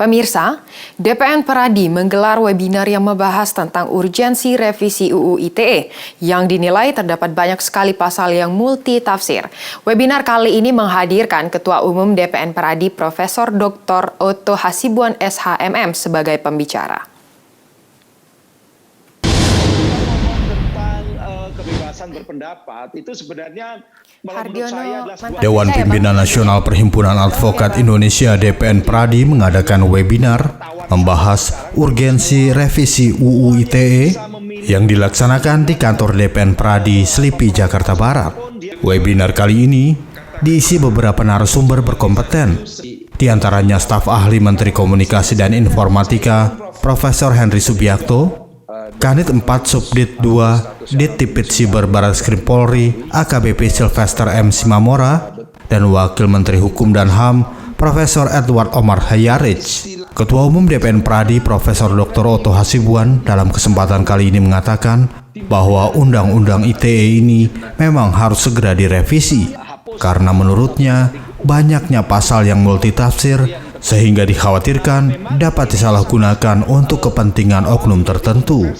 Pemirsa, DPN Peradi menggelar webinar yang membahas tentang urgensi revisi UU ITE yang dinilai terdapat banyak sekali pasal yang multitafsir. Webinar kali ini menghadirkan Ketua Umum DPN Peradi Profesor Dr. Otto Hasibuan SHMM sebagai pembicara. Kebebasan berpendapat itu sebenarnya menurut saya adalah sebuah... Dewan Pimpinan Nasional Perhimpunan Advokat Indonesia DPN Peradi mengadakan webinar membahas urgensi revisi UU ITE yang dilaksanakan di kantor DPN Peradi Selipi, Jakarta Barat. Webinar kali ini diisi beberapa narasumber berkompeten, di antaranya staf ahli Menteri Komunikasi dan Informatika Profesor Henry Subiakto, Kanit 4 Subdit 2 Ditipit Siber Barreskrim Polri AKBP Sylvester M. Simamora, dan Wakil Menteri Hukum dan HAM Profesor Edward Omar Hayarich. Ketua Umum DPN Peradi Profesor Dr. Otto Hasibuan dalam kesempatan kali ini mengatakan bahwa Undang-Undang ITE ini memang harus segera direvisi karena menurutnya banyaknya pasal yang multitafsir sehingga dikhawatirkan dapat disalahgunakan untuk kepentingan oknum tertentu.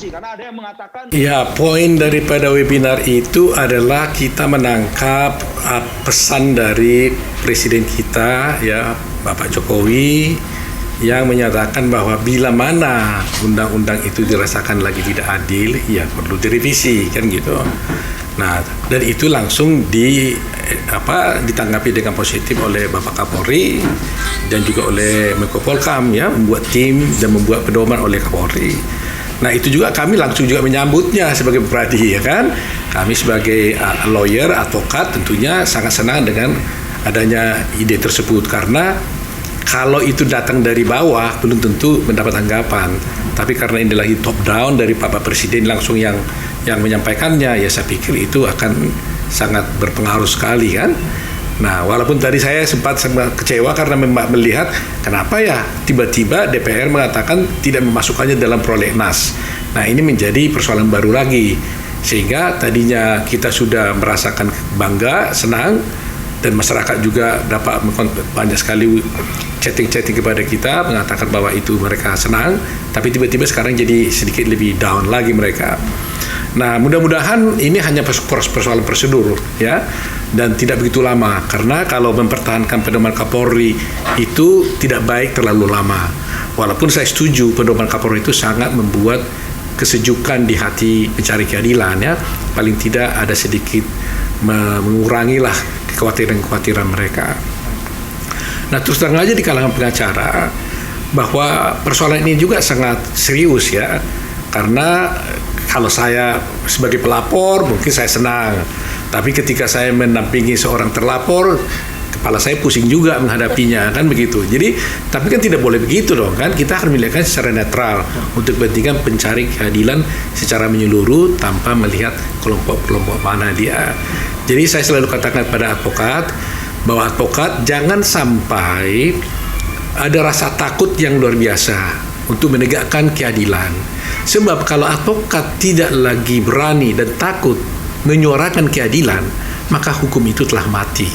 Ya, poin daripada webinar itu adalah kita menangkap pesan dari Presiden kita, ya, Bapak Jokowi, yang menyatakan bahwa bila mana undang-undang itu dirasakan lagi tidak adil, ya perlu direvisi, kan gitu. Nah, dan itu langsung ditanggapi dengan positif oleh Bapak Kapolri dan juga oleh Menko Polhukam, ya, membuat tim dan membuat pedoman oleh Kapolri. Nah, itu juga kami langsung juga menyambutnya sebagai Peradi, ya kan. Kami sebagai lawyer, advokat tentunya sangat senang dengan adanya ide tersebut, karena kalau itu datang dari bawah belum tentu mendapat tanggapan. Tapi karena ini lagi top down dari Bapak Presiden langsung yang menyampaikannya, ya saya pikir itu akan sangat berpengaruh sekali, kan. Nah, walaupun tadi saya sempat kecewa karena melihat kenapa ya tiba-tiba DPR mengatakan tidak memasukkannya dalam prolegnas. Nah, ini menjadi persoalan baru lagi, sehingga tadinya kita sudah merasakan bangga, senang, dan masyarakat juga dapat banyak sekali chatting kepada kita mengatakan bahwa itu mereka senang, tapi tiba-tiba sekarang jadi sedikit lebih down lagi mereka. Nah, mudah-mudahan ini hanya persoalan prosedur, ya, dan tidak begitu lama, karena kalau mempertahankan pedoman Kapolri itu tidak baik terlalu lama. Walaupun saya setuju pedoman Kapolri itu sangat membuat kesejukan di hati pencari keadilan, ya, paling tidak ada sedikit mengurangilah kekhawatiran mereka. Nah, terus terang aja di kalangan pengacara bahwa persoalan ini juga sangat serius, ya, karena kalau saya sebagai pelapor mungkin saya senang, tapi ketika saya mendampingi seorang terlapor, kepala saya pusing juga menghadapinya, kan begitu. Jadi, tapi kan tidak boleh begitu dong, kan. Kita harus melihatkan secara netral untuk kepentingan pencari keadilan secara menyeluruh tanpa melihat kelompok-kelompok mana dia. Jadi saya selalu katakan pada advokat bahwa advokat jangan sampai ada rasa takut yang luar biasa untuk menegakkan keadilan. Sebab kalau advokat tidak lagi berani dan takut menyuarakan keadilan, maka hukum itu telah mati.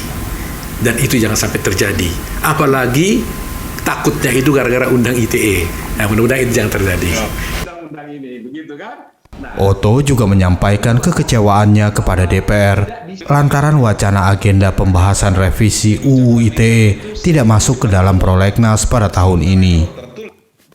Dan itu jangan sampai terjadi. Apalagi takutnya itu gara-gara undang ITE. Nah, mudah-mudahan itu jangan terjadi. Undang-undang ini, begitu kan? Otto juga menyampaikan kekecewaannya kepada DPR lantaran wacana agenda pembahasan revisi UU ITE tidak masuk ke dalam prolegnas pada tahun ini.